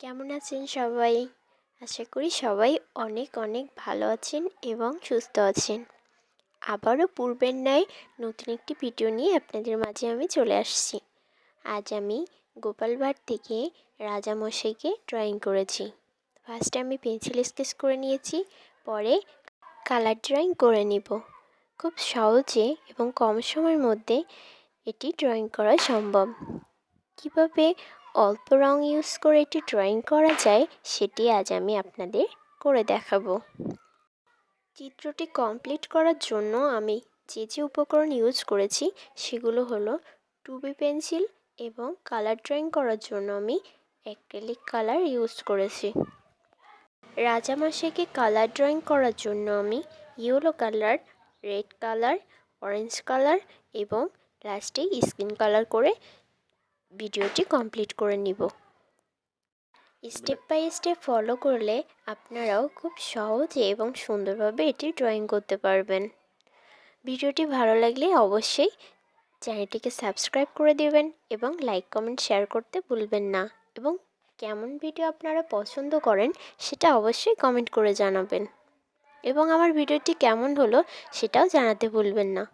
কেমন আছেন সবাই? আশা করি সবাই অনেক অনেক ভালো আছেন এবং সুস্থ আছেন। আবারও পূর্বের ন্যায় নতুন একটি ভিডিও নিয়ে আপনাদের মাঝে আমি চলে আসছি। আজ আমি গোপাল ভাঁড় থেকে রাজামশাইকে ড্রয়িং করেছি। ফার্স্টে আমি পেন্সিল স্কেচ করে নিয়েছি, পরে কালার ড্রয়িং করে নিব। খুব সহজে এবং কম সময়ের মধ্যে এটি ড্রয়িং করা সম্ভব। কীভাবে অল্প রং ইউজ করে এটি ড্রয়িং করা যায় সেটি আজ আমি আপনাদের করে দেখাবো। চিত্রটি কমপ্লিট করার জন্য আমি যে উপকরণ ইউজ করেছি সেগুলো হলো 2B পেন্সিল এবং কালার ড্রয়িং করার জন্য আমি অ্যাক্রিলিক কালার ইউজ করেছি। রাজামশাইকে কালার ড্রয়িং করার জন্য আমি yellow colour, red colour, orange colour এবং লাস্টে স্কিন কালার করে ভিডিওটি কমপ্লিট করে নিব। স্টেপ বাই স্টেপ ফলো করলে আপনারাও খুব সহজে এবং সুন্দরভাবে এটি ড্রয়িং করতে পারবেন। ভিডিওটি ভালো লাগলে অবশ্যই চ্যানেলটিকে সাবস্ক্রাইব করে দেবেন এবং লাইক কমেন্ট শেয়ার করতে ভুলবেন না, এবং কেমন ভিডিও আপনারা পছন্দ করেন সেটা অবশ্যই কমেন্ট করে জানাবেন, এবং আমার ভিডিওটি কেমন হলো সেটাও জানাতে ভুলবেন না।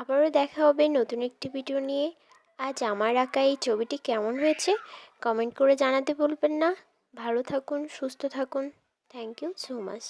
আবারও দেখা হবে নতুন একটি ভিডিও নিয়ে। আজ আমার আঁকা এই ছবিটি কেমন হয়েছে কমেন্ট করে জানাতে ভুলবেন না। ভালো থাকুন, সুস্থ থাকুন। Thank you so much.